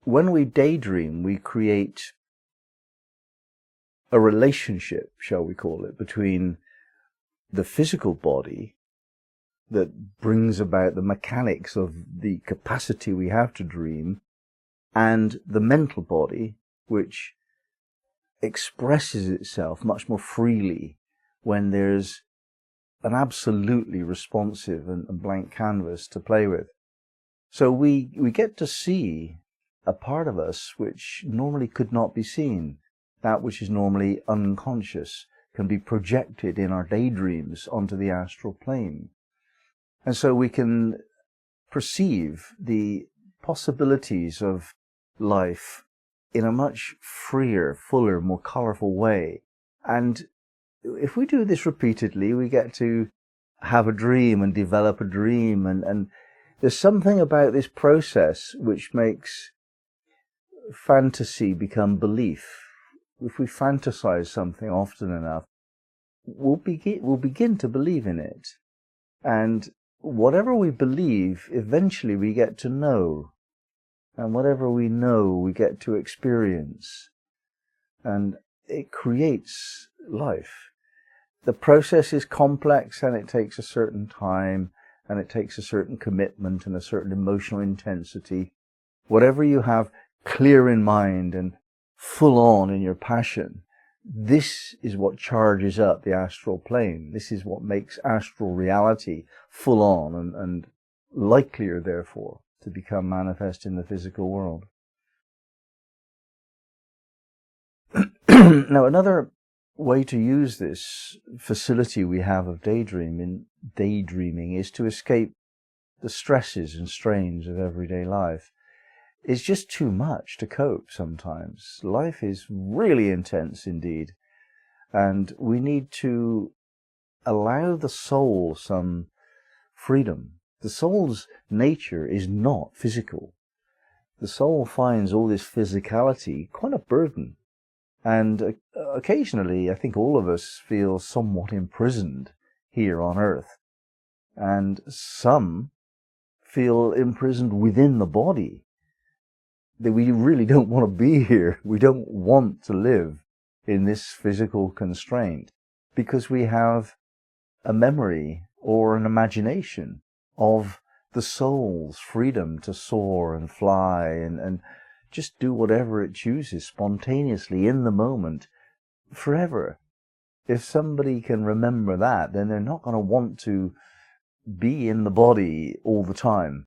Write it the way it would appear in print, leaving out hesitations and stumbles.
when we daydream, we create a relationship, shall we call it, between the physical body that brings about the mechanics of the capacity we have to dream, and the mental body, which expresses itself much more freely when there's an absolutely responsive and blank canvas to play with. So we get to see a part of us which normally could not be seen. That which is normally unconscious can be projected in our daydreams onto the astral plane. And so we can perceive the possibilities of life in a much freer, fuller, more colourful way. And if we do this repeatedly, we get to have a dream and develop a dream. And there's something about this process which makes fantasy become belief. If we fantasize something often enough, we'll begin to believe in it. And whatever we believe, eventually we get to know. And whatever we know, we get to experience. And it creates life. The process is complex, and it takes a certain time, and it takes a certain commitment and a certain emotional intensity. Whatever you have clear in mind and full on in your passion, this is what charges up the astral plane. This is what makes astral reality full on and likelier, therefore, to become manifest in the physical world. Now, another way to use this facility we have of daydreaming is to escape the stresses and strains of everyday life. It's just too much to cope sometimes. Life is really intense indeed, and we need to allow the soul some freedom. The soul's nature is not physical. The soul finds all this physicality quite a burden. And occasionally, I think all of us feel somewhat imprisoned here on earth. And some feel imprisoned within the body. That we really don't want to be here. We don't want to live in this physical constraint because we have a memory or an imagination of the soul's freedom to soar and fly and just do whatever it chooses spontaneously in the moment forever. If somebody can remember that, then they're not going to want to be in the body all the time.